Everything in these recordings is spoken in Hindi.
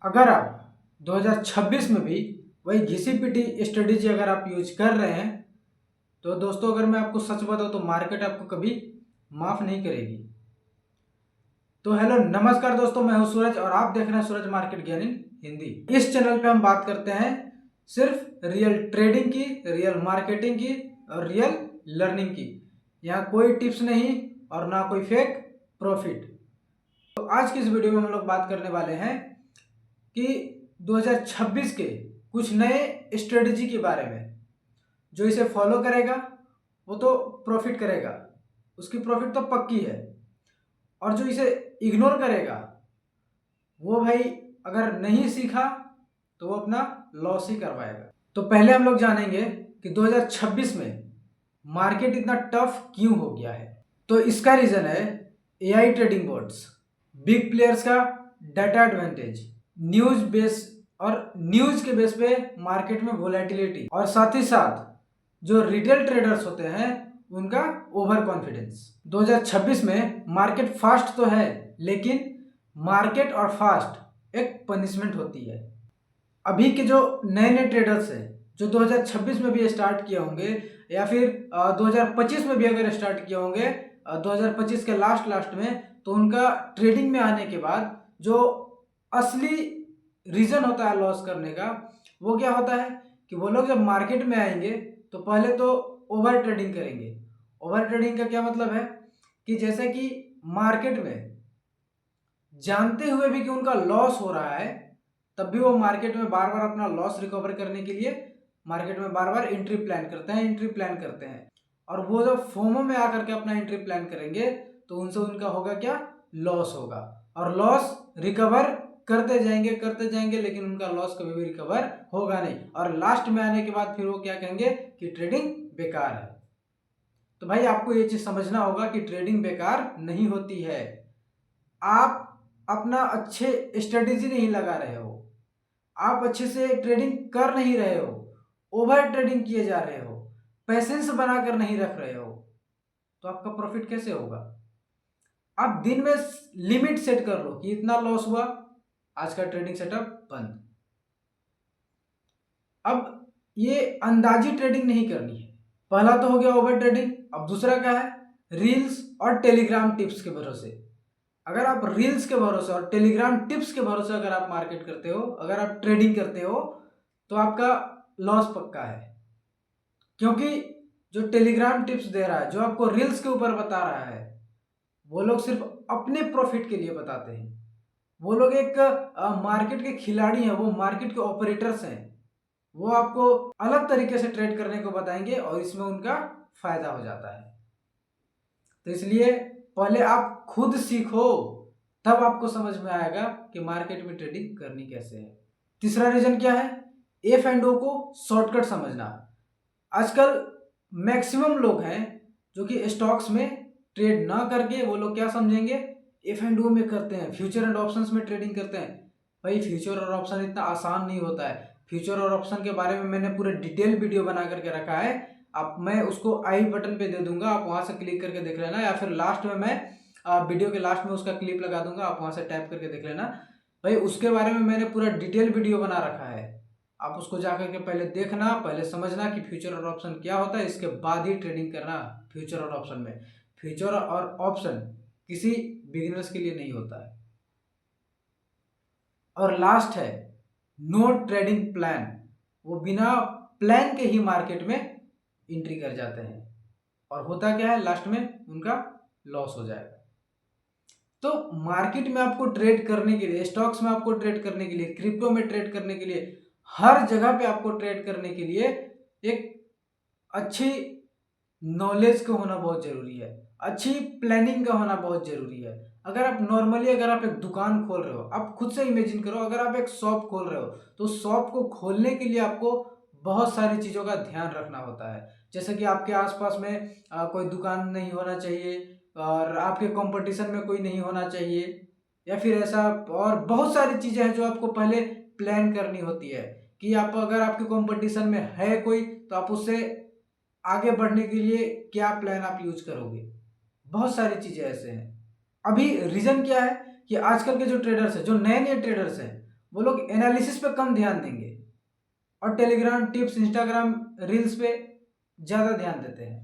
अगर आप 2026 में भी वही घिसी पिटी स्ट्रेटेजी अगर आप यूज कर रहे हैं तो दोस्तों, अगर मैं आपको सच बताऊं तो मार्केट आपको कभी माफ नहीं करेगी। तो हेलो नमस्कार दोस्तों, मैं हूं सूरज और आप देख रहे हैं सूरज मार्केट ज्ञान इन हिंदी। इस चैनल पे हम बात करते हैं सिर्फ रियल ट्रेडिंग की, रियल मार्केटिंग की और रियल लर्निंग की। यहाँ कोई टिप्स नहीं और ना कोई फेक प्रॉफिट। तो आज की इस वीडियो में हम लोग बात करने वाले हैं कि 2026 के कुछ नए स्ट्रेटजी के बारे में। जो इसे फॉलो करेगा वो तो प्रॉफिट करेगा, उसकी प्रॉफिट तो पक्की है। और जो इसे इग्नोर करेगा वो भाई अगर नहीं सीखा तो वो अपना लॉस ही करवाएगा। तो पहले हम लोग जानेंगे कि 2026 में मार्केट इतना टफ क्यों हो गया है। तो इसका रीजन है AI trading boards, big players का डाटा एडवांटेज, न्यूज बेस और न्यूज के बेस पे मार्केट में वोलेटिलिटी, और साथ ही साथ जो रिटेल ट्रेडर्स होते हैं उनका ओवर कॉन्फिडेंस। 2026 में मार्केट फास्ट तो है, लेकिन मार्केट और फास्ट एक पनिशमेंट होती है। अभी के जो नए नए ट्रेडर्स हैं जो 2026 में भी स्टार्ट किए होंगे या फिर 2025 में भी अगर स्टार्ट किए होंगे 2025 के लास्ट में, तो उनका ट्रेडिंग में आने के बाद जो असली रीजन होता है लॉस करने का, वो क्या होता है कि वो लोग जब मार्केट में आएंगे तो पहले तो ओवर ट्रेडिंग करेंगे। ओवर ट्रेडिंग का क्या मतलब है कि जैसे कि मार्केट में जानते हुए भी कि उनका लॉस हो रहा है, तब भी वो मार्केट में बार बार अपना लॉस रिकवर करने के लिए मार्केट में बार बार एंट्री प्लान करते हैं। और वो जब फोमो में आकर के अपना एंट्री प्लान करेंगे तो उनसे उनका होगा क्या, लॉस होगा। और लॉस रिकवर करते जाएंगे, लेकिन उनका लॉस कभी भी रिकवर होगा नहीं। और लास्ट में आने के बाद फिर वो क्या कहेंगे कि ट्रेडिंग बेकार है। तो भाई आपको ये चीज समझना होगा कि ट्रेडिंग बेकार नहीं होती है। आप अपना अच्छे स्ट्रेटेजी नहीं लगा रहे हो, आप अच्छे से ट्रेडिंग कर नहीं रहे हो, ओवर ट्रेडिंग किए जा रहे हो, पैसेंस बनाकर नहीं रख रहे हो, तो आपका प्रॉफिट कैसे होगा। आप दिन में लिमिट सेट कर लो कि इतना लॉस हुआ, आज का ट्रेडिंग सेटअप बंद। अब ये अंदाजी ट्रेडिंग नहीं करनी है। पहला तो हो गया ओवर ट्रेडिंग। अब दूसरा क्या है, रील्स और टेलीग्राम टिप्स के भरोसे। अगर आप रील्स के भरोसे और टेलीग्राम टिप्स के भरोसे अगर आप मार्केट करते हो, अगर आप ट्रेडिंग करते हो, तो आपका लॉस पक्का है। क्योंकि जो टेलीग्राम टिप्स दे रहा है, जो आपको रील्स के ऊपर बता रहा है, वो लोग सिर्फ अपने प्रॉफिट के लिए बताते हैं। वो लोग एक मार्केट के खिलाड़ी हैं, वो मार्केट के ऑपरेटर्स हैं। वो आपको अलग तरीके से ट्रेड करने को बताएंगे और इसमें उनका फायदा हो जाता है। तो इसलिए पहले आप खुद सीखो, तब आपको समझ में आएगा कि मार्केट में ट्रेडिंग करनी कैसे है। तीसरा रीजन क्या है, एफ एंड ओ को शॉर्टकट समझना। आजकल मैक्सिमम लोग हैं जो कि स्टॉक्स में ट्रेड ना करके वो लोग क्या समझेंगे, एफ एंड ओ में करते हैं, फ्यूचर एंड ऑप्शंस में ट्रेडिंग करते हैं। भाई फ्यूचर और ऑप्शन इतना आसान नहीं होता है। फ्यूचर और ऑप्शन के बारे में मैंने पूरे डिटेल वीडियो बना करके रखा है। आप, मैं उसको आई बटन पे दे दूंगा, आप वहां से क्लिक करके देख लेना, या फिर लास्ट में मैं वीडियो के लास्ट में उसका क्लिप लगा दूंगा, आप वहां से टैप करके देख लेना। भाई उसके बारे में मैंने पूरा डिटेल वीडियो बना रखा है। आप उसको जाकर के पहले देखना, पहले समझना कि फ्यूचर और ऑप्शन क्या होता है, इसके बाद ही ट्रेडिंग करना फ्यूचर और ऑप्शन में। फ्यूचर और ऑप्शन किसी बिगिनर्स के लिए नहीं होता है। और लास्ट है नो ट्रेडिंग प्लान। वो बिना प्लान के ही मार्केट में एंट्री कर जाते हैं और होता क्या है, लास्ट में उनका लॉस हो जाएगा। तो मार्केट में आपको ट्रेड करने के लिए, स्टॉक्स में आपको ट्रेड करने के लिए, क्रिप्टो में ट्रेड करने के लिए, हर जगह पे आपको ट्रेड करने के लिए एक अच्छी नॉलेज का होना बहुत जरूरी है, अच्छी प्लानिंग का होना बहुत जरूरी है। अगर आप नॉर्मली अगर आप एक दुकान खोल रहे हो, आप खुद से इमेजिन करो, अगर आप एक शॉप खोल रहे हो तो शॉप को खोलने के लिए आपको बहुत सारी चीज़ों का ध्यान रखना होता है। जैसे कि आपके आसपास में कोई दुकान नहीं होना चाहिए, और आपके कंपटीशन में कोई नहीं होना चाहिए, या फिर ऐसा और बहुत सारी चीज़ें हैं जो आपको पहले प्लान करनी होती है कि आप, अगर आपके कंपटीशन में है कोई, तो आप उससे आगे बढ़ने के लिए क्या प्लान आप यूज करोगे। बहुत सारी चीजें ऐसे हैं। अभी रीजन क्या है कि आजकल के जो ट्रेडर्स हैं, जो नए नए ट्रेडर्स हैं, वो लोग एनालिसिस पे कम ध्यान देंगे और टेलीग्राम टिप्स, इंस्टाग्राम रील्स पे ज़्यादा ध्यान देते हैं।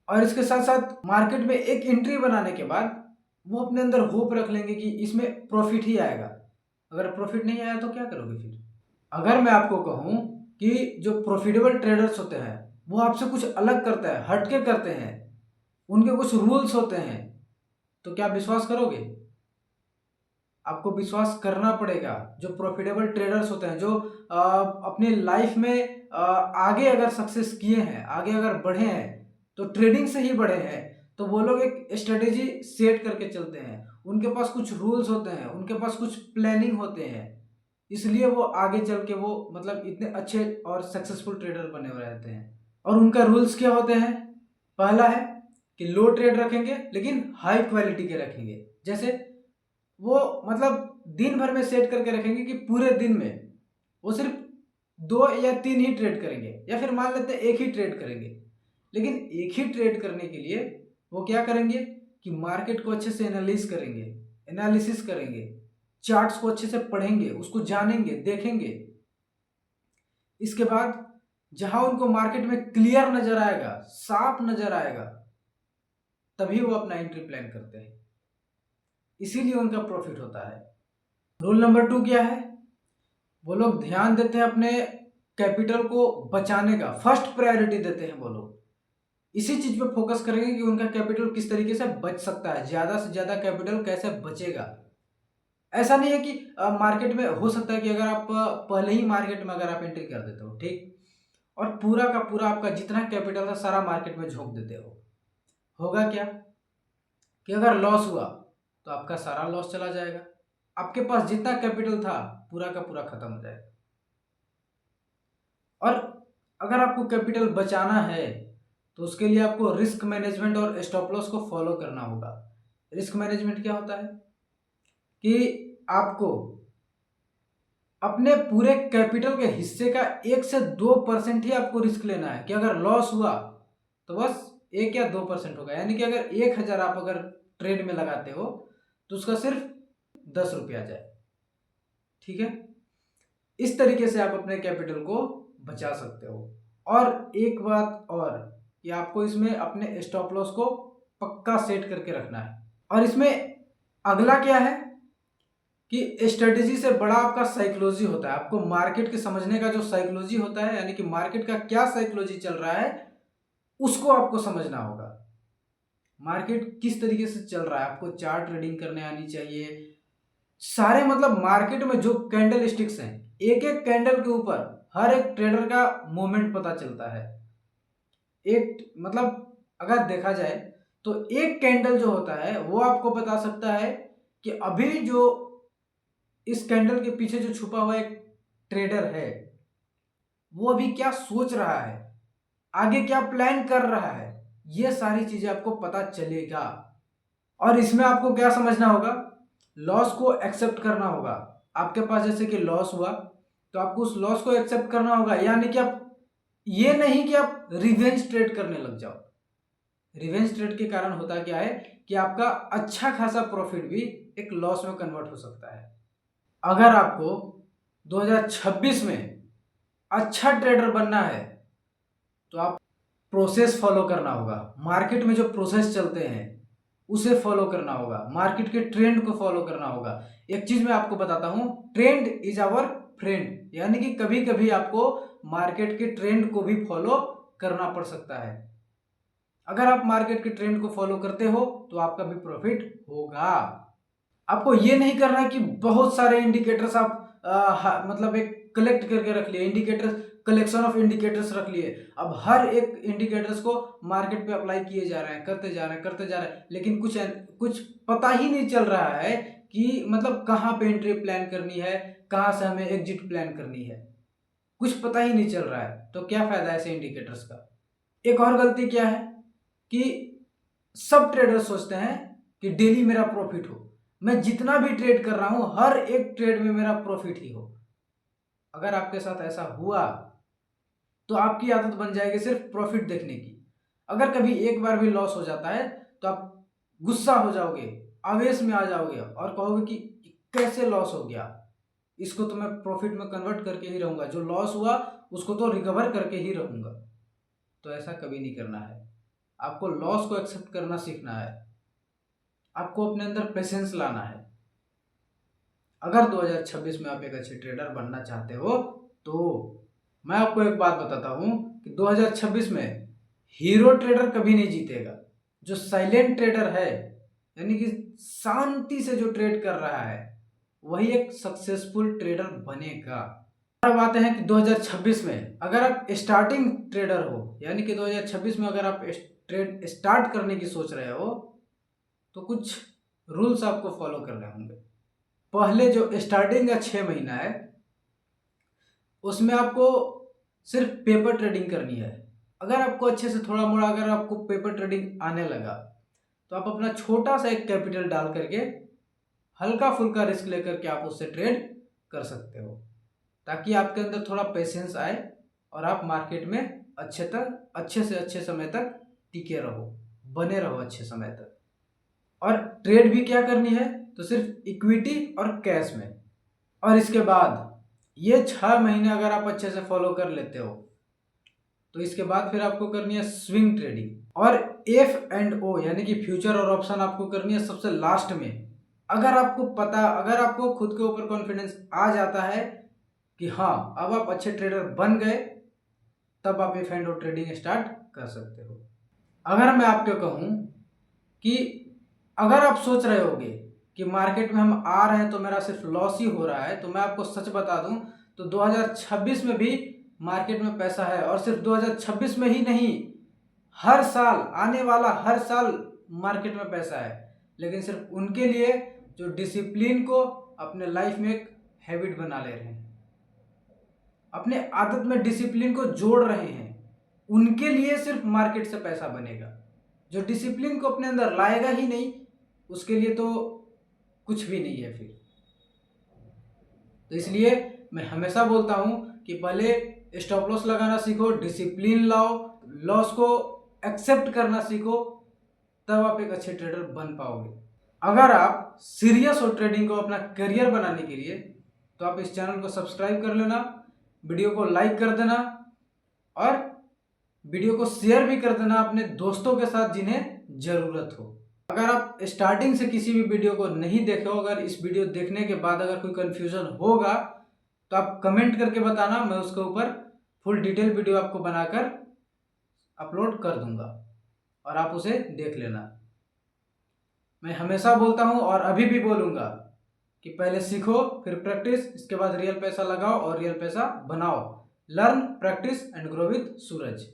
और इसके साथ साथ मार्केट में एक एंट्री बनाने के बाद वो अपने अंदर होप रख लेंगे कि इसमें प्रॉफिट ही आएगा। अगर प्रॉफिट नहीं आया तो क्या करोगे फिर? अगर मैं आपको कहूँ कि जो प्रॉफिटेबल ट्रेडर्स होते हैं वो आपसे कुछ अलग करते हैं, हटके करते हैं, उनके कुछ रूल्स होते हैं, तो क्या आप विश्वास करोगे? आपको विश्वास करना पड़ेगा। जो प्रॉफिटेबल ट्रेडर्स होते हैं, जो अपनी लाइफ में आगे अगर सक्सेस किए हैं, आगे अगर बढ़े हैं, तो ट्रेडिंग से ही बढ़े हैं, तो वो लोग एक स्ट्रेटेजी सेट करके चलते हैं। उनके पास कुछ रूल्स होते हैं, उनके पास कुछ प्लानिंग होते हैं, इसलिए वो आगे चल के वो मतलब इतने अच्छे और सक्सेसफुल ट्रेडर बने हुए रहते हैं। और उनका रूल्स क्या होते हैं? पहला है कि लो ट्रेड रखेंगे लेकिन हाई क्वालिटी के रखेंगे। जैसे वो मतलब दिन भर में सेट करके रखेंगे कि पूरे दिन में वो सिर्फ 2 या 3 ही ट्रेड करेंगे, या फिर मान लेते हैं 1 ही ट्रेड करेंगे। लेकिन एक ही ट्रेड करने के लिए वो क्या करेंगे कि मार्केट को अच्छे से एनालिसिस करेंगे, चार्ट्स को अच्छे से पढ़ेंगे, उसको जानेंगे, देखेंगे। इसके बाद जहां उनको मार्केट में क्लियर नजर आएगा, साफ नजर आएगा, तभी वो अपना एंट्री प्लान करते हैं। इसीलिए उनका प्रॉफिट होता है। रूल नंबर 2 क्या है? वो लोग ध्यान देते हैं अपने कैपिटल को बचाने का, फर्स्ट प्रायोरिटी देते हैं वो लोग। इसी चीज पे फोकस करेंगे कि उनका कैपिटल किस तरीके से बच सकता है, ज्यादा से ज्यादा कैपिटल कैसे बचेगा। ऐसा नहीं है कि मार्केट में हो सकता है कि अगर आप पहले ही मार्केट में अगर आप एंट्री कर देते हो, ठीक, और पूरा का पूरा आपका जितना कैपिटल था सारा मार्केट में झोंक देते हो, होगा क्या कि अगर लॉस हुआ तो आपका सारा लॉस चला जाएगा, आपके पास जितना कैपिटल था पूरा का पूरा खत्म हो जाएगा। और अगर आपको कैपिटल बचाना है तो उसके लिए आपको रिस्क मैनेजमेंट और स्टॉप लॉस को फॉलो करना होगा। रिस्क मैनेजमेंट क्या होता है कि आपको अपने पूरे कैपिटल के हिस्से का 1 से 2% ही आपको रिस्क लेना है कि अगर लॉस हुआ तो बस 1 या 2% होगा। यानी कि अगर 1000 आप अगर ट्रेड में लगाते हो तो उसका सिर्फ 10 रुपया जाए। ठीक है, इस तरीके से आप अपने कैपिटल को बचा सकते हो। और एक बात और कि आपको इसमें अपने स्टॉप लॉस को पक्का सेट करके रखना है। और इसमें अगला क्या है कि स्ट्रेटेजी से बड़ा आपका साइकोलॉजी होता है। आपको मार्केट के समझने का जो साइकोलॉजी होता है, यानी कि मार्केट का क्या साइकोलॉजी चल रहा है, उसको आपको समझना होगा। मार्केट किस तरीके से चल रहा है, आपको चार्ट ट्रेडिंग करने आनी चाहिए। सारे मतलब मार्केट में जो कैंडल स्टिक्स हैं, एक एक कैंडल के ऊपर हर एक ट्रेडर का मूवमेंट पता चलता है। एक मतलब अगर देखा जाए तो एक कैंडल जो होता है वो आपको बता सकता है कि अभी जो इस कैंडल के पीछे जो छुपा हुआ एक ट्रेडर है वो अभी क्या सोच रहा है, आगे क्या प्लान कर रहा है, ये सारी चीजें आपको पता चलेगा। और इसमें आपको क्या समझना होगा, लॉस को एक्सेप्ट करना होगा। आपके पास जैसे कि लॉस हुआ तो आपको उस लॉस को एक्सेप्ट करना होगा। यानी कि आप ये नहीं कि आप रिवेंज ट्रेड करने लग जाओ। रिवेंज ट्रेड के कारण होता क्या है कि आपका अच्छा खासा प्रॉफिट भी एक लॉस में कन्वर्ट हो सकता है। अगर आपको 2026 में अच्छा ट्रेडर बनना है तो आप प्रोसेस फॉलो करना होगा। मार्केट में जो प्रोसेस चलते हैं उसे फॉलो करना होगा, मार्केट के ट्रेंड को फॉलो करना होगा। एक चीज मैं आपको बताता हूं, ट्रेंड इज आवर फ्रेंड। यानी कि कभी कभी आपको मार्केट के ट्रेंड को भी फॉलो करना पड़ सकता है। अगर आप मार्केट के ट्रेंड को फॉलो करते हो तो आपका भी प्रॉफिट होगा। आपको ये नहीं करना है कि बहुत सारे इंडिकेटर्स आप मतलब एक कलेक्ट करके रख लिए, इंडिकेटर्स, कलेक्शन ऑफ इंडिकेटर्स रख लिए। अब हर एक इंडिकेटर्स को मार्केट पे अप्लाई किए जा रहे हैं, करते जा रहे हैं, लेकिन कुछ पता ही नहीं चल रहा है कि मतलब कहाँ पे एंट्री प्लान करनी है, कहाँ से हमें एग्जिट प्लान करनी है, कुछ पता ही नहीं चल रहा है। तो क्या फायदा ऐसे इंडिकेटर्स का? एक और गलती क्या है कि सब ट्रेडर्स सोचते हैं कि डेली मेरा प्रॉफिट हो, मैं जितना भी ट्रेड कर रहा हूं हर एक ट्रेड में मेरा प्रॉफिट ही हो। अगर आपके साथ ऐसा हुआ तो आपकी आदत बन जाएगी सिर्फ प्रॉफिट देखने की। अगर कभी एक बार भी लॉस हो जाता है तो आप गुस्सा हो जाओगे, आवेश में आ जाओगे और कहोगे कि कैसे लॉस हो गया। इसको तो मैं प्रॉफिट में कन्वर्ट करके ही रहूँगा, जो लॉस हुआ उसको तो रिकवर करके ही रहूँगा। तो ऐसा कभी नहीं करना है। आपको लॉस को एक्सेप्ट करना सीखना है, आपको अपने अंदर पेशेंस लाना है। अगर 2026 में आप एक अच्छे ट्रेडर बनना चाहते हो तो मैं आपको एक बात बताता हूँ कि 2026 में हीरो ट्रेडर कभी नहीं जीतेगा। जो साइलेंट ट्रेडर है, यानी कि शांति से जो ट्रेड कर रहा है, वही एक सक्सेसफुल ट्रेडर बनेगा। अब आते हैं कि 2026 में अगर आप स्टार्टिंग ट्रेडर हो, यानी कि 2026 में अगर आप ट्रेड स्टार्ट करने की सोच रहे हो, तो कुछ रूल्स आपको फॉलो करने होंगे। पहले जो स्टार्टिंग का 6 महीना है, उसमें आपको सिर्फ पेपर ट्रेडिंग करनी है। अगर आपको अच्छे से थोड़ा मोड़ा अगर आपको पेपर ट्रेडिंग आने लगा, तो आप अपना छोटा सा एक कैपिटल डाल करके हल्का फुल्का रिस्क लेकर के आप उससे ट्रेड कर सकते हो, ताकि आपके अंदर थोड़ा पेशेंस आए और आप मार्केट में अच्छे से अच्छे समय तक टिके रहो, बने रहो अच्छे समय तक। और ट्रेड भी क्या करनी है, तो सिर्फ इक्विटी और कैश में। और इसके बाद ये 6 महीने अगर आप अच्छे से फॉलो कर लेते हो, तो इसके बाद फिर आपको करनी है स्विंग ट्रेडिंग। और एफ एंड ओ यानी कि फ्यूचर और ऑप्शन आपको करनी है सबसे लास्ट में। अगर आपको खुद के ऊपर कॉन्फिडेंस आ जाता है कि हाँ अब आप अच्छे ट्रेडर बन गए, तब आप F and O trading start कर सकते हो। अगर मैं आपको कहूँ कि अगर आप सोच रहे होगे कि मार्केट में हम आ रहे हैं तो मेरा सिर्फ लॉस ही हो रहा है, तो मैं आपको सच बता दूं तो 2026 में भी मार्केट में पैसा है। और सिर्फ 2026 में ही नहीं, हर साल, आने वाला हर साल मार्केट में पैसा है। लेकिन सिर्फ उनके लिए जो डिसिप्लिन को अपने लाइफ में एक हैबिट बना ले रहे हैं, अपने आदत में डिसिप्लिन को जोड़ रहे हैं, उनके लिए सिर्फ मार्केट से पैसा बनेगा। जो डिसिप्लिन को अपने अंदर लाएगा ही नहीं, उसके लिए तो कुछ भी नहीं है फिर। तो इसलिए मैं हमेशा बोलता हूं कि पहले स्टॉप लॉस लगाना सीखो, डिसिप्लिन लाओ, लॉस को एक्सेप्ट करना सीखो, तब आप एक अच्छे ट्रेडर बन पाओगे। अगर आप सीरियस हो ट्रेडिंग को अपना करियर बनाने के लिए, तो आप इस चैनल को सब्सक्राइब कर लेना, वीडियो को लाइक कर देना और वीडियो को शेयर भी कर देना अपने दोस्तों के साथ जिन्हें जरूरत हो। अगर आप स्टार्टिंग से किसी भी वीडियो को नहीं देखे हो, अगर इस वीडियो देखने के बाद अगर कोई कंफ्यूजन होगा, तो आप कमेंट करके बताना, मैं उसके ऊपर फुल डिटेल वीडियो आपको बनाकर अपलोड कर दूंगा और आप उसे देख लेना। मैं हमेशा बोलता हूं और अभी भी बोलूंगा कि पहले सीखो, फिर प्रैक्टिस, इसके बाद रियल पैसा लगाओ और रियल पैसा बनाओ। Learn, practice and grow with Suraj.